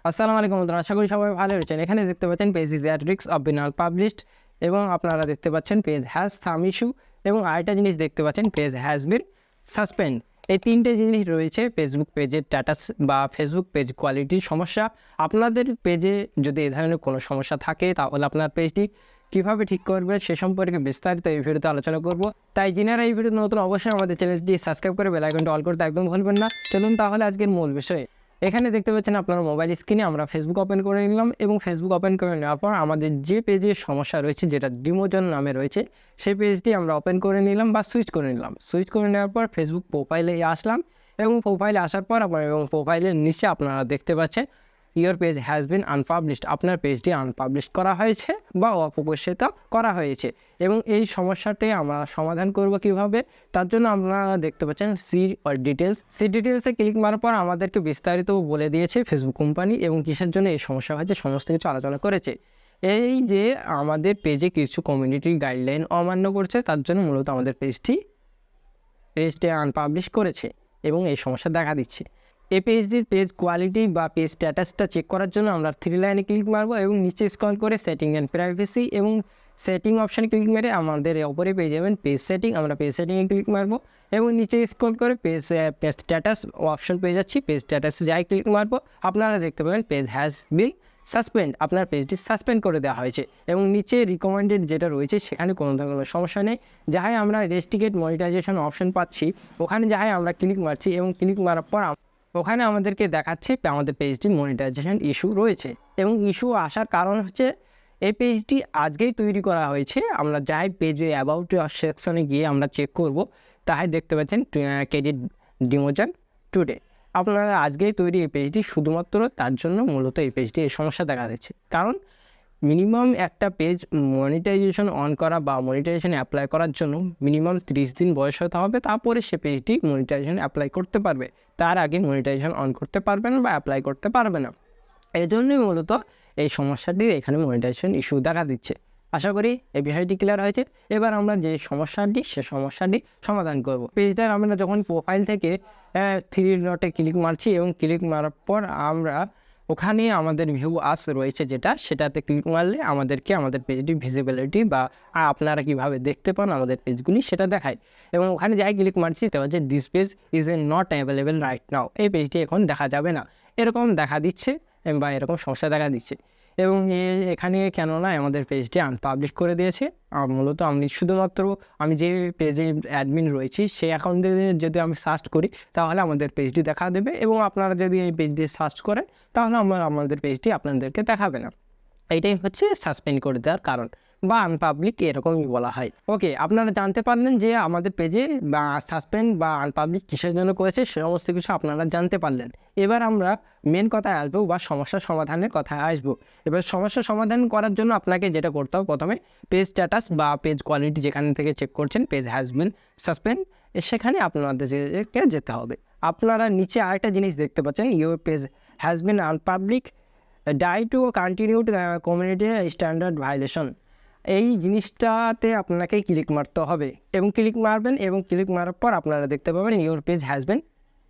আসসালামু আলাইকুম বন্ধুরা, আশা করি সবাই ভালো রয়েছেন। এখানে দেখতে পাচ্ছেন পেজ ইজ দ্যাট রিক্স অফ বিন পাবলিশড এবং আপনারা দেখতে পাচ্ছেন পেজ হ্যাজ সাম ইস্যু এবং আরেকটা জিনিস দেখতে পাচ্ছেন পেজ হ্যাজ বিন সাসপেন্ড। এই তিনটে জিনিস রয়েছে ফেসবুক পেজের স্ট্যাটাস বা ফেসবুক পেজ কোয়ালিটির সমস্যা। আপনাদের পেজে যদি এ ধরনের কোনো সমস্যা থাকে তাহলে আপনার পেজটি কীভাবে ঠিক করবে সে সম্পর্কে বিস্তারিত এই ভিডিওতে আলোচনা করব। তাই যিনারা এই ভিডিওতে নতুন অবশ্যই আমাদের চ্যানেলটি সাবস্ক্রাইব করে বেল আইকনটি অল করতে একদম ভুলবেন না। চলুন তাহলে আজকের মূল বিষয়ে। এখানে দেখতে পাচ্ছেন আপনার মোবাইল স্ক্রিনে আমরা ফেসবুক ওপেন করে নিলাম এবং ফেসবুক ওপেন করে নেওয়ার পর আমাদের যে পেজের সমস্যা রয়েছে যেটা ডিমোজন নামে রয়েছে সেই পেজটি আমরা ওপেন করে নিলাম বা সুইচ করে নিলাম। সুইচ করে নেওয়ার পর ফেসবুক প্রোফাইলে আসলাম এবং প্রোফাইলে আসার পর এবং প্রোফাইলের নিচে আপনারা দেখতে পাচ্ছেন your page has bin unpublished, আপনার পেজটি আনপাবলিশ করা হয়েছে বা অপ্রকাশিত করা হয়েছে। এবং এই সমস্যাটি আমরা সমাধান করব কিভাবে, তার জন্য আপনারা দেখতে পাচ্ছেন সি ডিটেলসে ক্লিক মারার পর আমাদেরকে বিস্তারিত বলে দিয়েছে ফেসবুক কোম্পানি এবং কিসের জন্য এই সমস্যা হয়েছে সমস্ত কিছু আলোচনা করেছে। এই যে আমাদের পেজে কিছু কমিউনিটি গাইডলাইন অমান্য করছে তার জন্য মূলত আমাদের পেজটি আনপাবলিশ করেছে এবং এই সমস্যা দেখা দিচ্ছে। এই পেজটির পেজ কোয়ালিটি বা পেজ স্ট্যাটাসটা চেক করার জন্য আমরা 3 লাইনে ক্লিক মারবো এবং নিচে স্ক্রল করে সেটিং অ্যান্ড প্রাইভেসি এবং সেটিং অপশানে ক্লিক মেরে আমাদের ওপরে পেয়ে যাবেন পেজ সেটিং। আমরা পেজ সেটিংয়ে ক্লিক মারবো এবং নিচে স্ক্রল করে পেজ স্ট্যাটাস অপশন পেয়ে যাচ্ছি। পেজ স্ট্যাটাসে যাই ক্লিক মারবো আপনারা দেখতে পাবেন পেজ হ্যাজ বিন সাসপেন্ড, আপনার পেজটি সাসপেন্ড করে দেওয়া হয়েছে এবং নিচে রিকমেন্ডেড যেটা রয়েছে সেখানে কোনো ধরনের সমস্যা নেই। যাহাই আমরা রেস্ট্রিক্টেড মনিটাইজেশন অপশন পাচ্ছি ওখানে যাহাই আমরা ক্লিক মারছি এবং ক্লিক মারার পর ওখানে আমাদেরকে দেখাচ্ছে আমাদের পেজটি মনিটাইজেশন ইস্যু রয়েছে এবং ইস্যু আসার কারণ হচ্ছে এই পেজটি আজকেই তৈরি করা হয়েছে। আমরা যাই পেজে অ্যাবাউট সেকশনে গিয়ে আমরা চেক করব তাই দেখতে পাচ্ছেন ক্রেডিট ডিমোজন টুডে, আপনারা আজকেই তৈরি এই পেজটি শুধুমাত্র তার জন্য মূলত এই পেজটি এই সমস্যা দেখা দিচ্ছে। কারণ মিনিমাম একটা পেজ মনিটাইজেশন অন করা বা মনিটাইজেশন অ্যাপ্লাই করার জন্য মিনিমাম 30 দিন বয়স হতে হবে, তারপরে সে পেজটি মনিটাইজেশন অ্যাপ্লাই করতে পারবে। তার আগে মনিটাইজেশন অন করতে পারবে না বা অ্যাপ্লাই করতে পারবে না। এই জন্যই মূলত এই সমস্যাটি এখানে মনিটাইজেশন ইস্যু দেখা দিচ্ছে। আশা করি এই বিষয়টি ক্লিয়ার হয়েছে। এবার আমরা যে সমস্যাটি সে সমস্যাটি সমাধান করব। পেজটার আমরা যখন প্রোফাইল থেকে 3 ডটে ক্লিক মারছি এবং ক্লিক মারার পর আমরা ওখানে আমাদের ভিউ আস রয়েছে সেটাতে ক্লিক মারলে আমাদেরকে আমাদের পেজটি ভিজিবিলিটি বা আপনারা কীভাবে দেখতে পান আমাদের পেজগুলি সেটা দেখায় এবং ওখানে যাই ক্লিক মারছি তো হচ্ছে this page is not available right now, এই পেজটি এখন দেখা যাবে না এরকম দেখা দিচ্ছে বা এরকম সমস্যা দেখা দিচ্ছে। এবং এখানে কেননা আমাদের পেজটি আনপাবলিশ করে দিয়েছে। মূলত আমি যে পেজে অ্যাডমিন রয়েছি সেই অ্যাকাউন্টে যদি আমি সার্চ করি তাহলে আমাদের পেজটি দেখা দেবে এবং আপনারা যদি এই পেজ দিয়ে সার্চ করেন তাহলে আমাদের পেজটি আপনাদেরকে দেখাবে না। এইটাই হচ্ছে সাসপেন্ড করে দেওয়ার কারণ বা আনপাবলিক এরকমই বলা হয়। ওকে, আপনারা জানতে পারলেন যে আমাদের পেজে বা সাসপেন্ড বা আনপাবলিক কিসের জন্য করেছে সে সমস্ত কিছু আপনারা জানতে পারলেন। এবার আমরা মেন কথায় আসবো বা সমস্যা সমাধানের কথায় আসবো। এবার সমস্যা সমাধান করার জন্য আপনাকে যেটা করতে হবে, প্রথমে পেজ স্ট্যাটাস বা পেজ কোয়ালিটি যেখান থেকে চেক করছেন পেজ হ্যাজ বিন সাসপেন্ড সেখানে আপনাদেরকে যেতে হবে। আপনারা নিচে আরেকটা জিনিস দেখতে পাচ্ছেন your page has been unpublished due to continued community standard violation, এই জিনিসটাতে আপনাকে ক্লিক মারতে হবে এবং ক্লিক মারবেন এবং ক্লিক মারার পর আপনারা দেখতে পাবেন your page has bin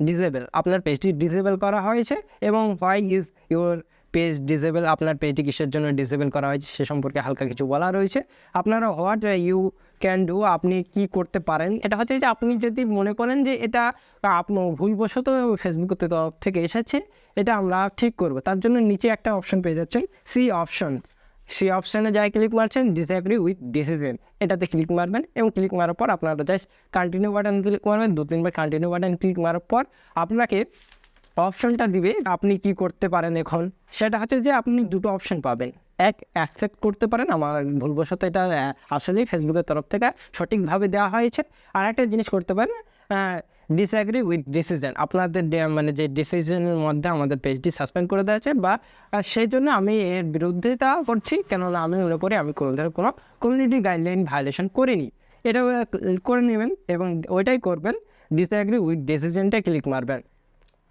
disable, আপনার পেজটি ডিসেবল করা হয়েছে এবং why is your page disable, আপনার পেজটি কিসের জন্য ডিসেবল করা হয়েছে সে সম্পর্কে হালকা কিছু বলা রয়েছে। আপনারা হোয়াট ইউ ক্যান ডু, আপনি কি করতে পারেন, এটা হচ্ছে যে আপনি যদি মনে করেন যে এটা আপনার ভুলবশত ফেসবুকের তরফ থেকে এসেছে এটা আমরা ঠিক করব, তার জন্য নিচে একটা অপশন পেয়ে যাচ্ছেন সি অপশানে যাই ক্লিক মারছেন ডিসএগ্রি উইথ ডিসিশন, এটাতে ক্লিক মারবেন এবং ক্লিক মারার পর আপনারা জাস্ট কন্টিনিউ বাটন ক্লিক মারবেন। 2-3 বার কন্টিনিউ বাটন ক্লিক মারার পর আপনাকে অপশনটা দিবে আপনি কি করতে পারেন। এখন সেটা হচ্ছে যে আপনি দুটো অপশন পাবেন, এক অ্যাকসেপ্ট করতে পারেন, আমার ভুলবশত এটা আসলেই ফেসবুকের তরফ থেকে সঠিকভাবে দেওয়া হয়েছে। আর একটা জিনিস করতে পারেন ডিসঅ্যাগ্রি উইথ ডিসিশন, আপনাদের মানে যে ডিসিশনের মধ্যে আমাদের পেজটি সাসপেন্ড করে দেওয়া হয়েছে বা সেই জন্য আমি এর বিরুদ্ধেতা করছি, কেননা আমি মনে করি আমি কোনো কমিউনিটি গাইডলাইন ভায়োলেশন করিনি। এটা করে নেবেন এবং ওইটাই করবেন, ডিসঅ্যাগ্রি উইথ ডিসিশনটা ক্লিক মারবেন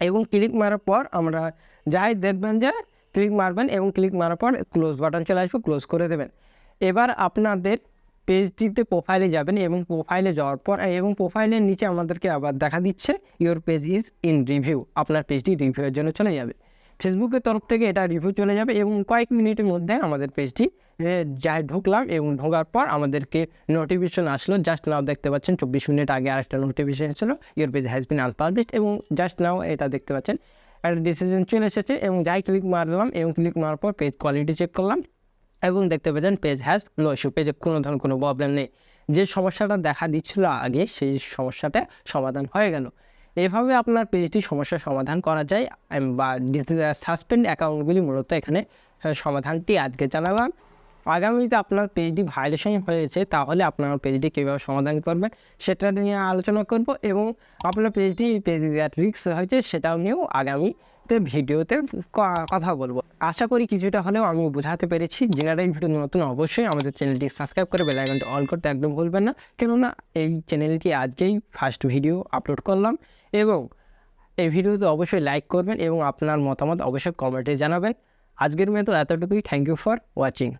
এবং ক্লিক মারার পর আমরা যাই দেখবেন যে ক্লিক মারবেন এবং ক্লিক মারার পর ক্লোজ বাটন চলে আসবে, ক্লোজ করে দেবেন। এবার আপনাদের পেজটিতে প্রোফাইলে যাবেন এবং প্রোফাইলে যাওয়ার পর এবং প্রোফাইলের নিচে আমাদেরকে আবার দেখা দিচ্ছে your page is in review, আপনার পেজটি রিভিউয়ের জন্য চলে যাবে। ফেসবুকের তরফ থেকে এটা রিভিউ চলে যাবে এবং কয়েক মিনিটের মধ্যে আমাদের পেজটি যাই ঢুকলাম এবং ঢোকার পর আমাদেরকে নোটিফিকেশন আসলো। জাস্ট নাও দেখতে পাচ্ছেন 24 মিনিট আগে আরেকটা নোটিফিকেশন ছিল, your page has bin unpublished, এবং জাস্ট নাও এটা দেখতে পাচ্ছেন একটা ডিসিশন চলে এসেছে। এবং যাই ক্লিক মারলাম এবং ক্লিক মারার পর পেজ কোয়ালিটি চেক করলাম এবং দেখতে পাচ্ছেন পেজ হ্যাজ নো ইস্যু, পেজে কোনো ধরনের কোনো প্রবলেম নেই। যে সমস্যাটা দেখা দিচ্ছিল আগে সেই সমস্যাটা সমাধান হয়ে গেল। এভাবে আপনার পেজটি সমস্যার সমাধান করা যায় বা সাসপেন্ড অ্যাকাউন্টগুলি মূলত এখানে সমাধানটি আজকে জানালাম। আগামীতে আপনার পেজটি ভাইলেশন হয়েছে তাহলে আপনার পেজটি কীভাবে সমাধান করবেন সেটা নিয়ে আলোচনা করব এবং আপনার পেজটি রিস্ক হয়েছে সেটাও নিয়েও আগামীতে ভিডিওতে কথা বলবো। আশা করি কিছুটা হলেও আমি বোঝাতে পেরেছি। যারা এই ভিডিও নতুন অবশ্যই আমাদের চ্যানেলটি সাবস্ক্রাইব করে বেল আইকনটি অল করতে একদম ভুলবেন না, কেননা এই চ্যানেলটি আজকেই ফার্স্ট ভিডিও আপলোড করলাম। এবং এই ভিডিওতে অবশ্যই লাইক করবেন এবং আপনার মতামত অবশ্যই কমেন্টে জানাবেন। আজকের মতো এতটুকুই। Thank you for watching.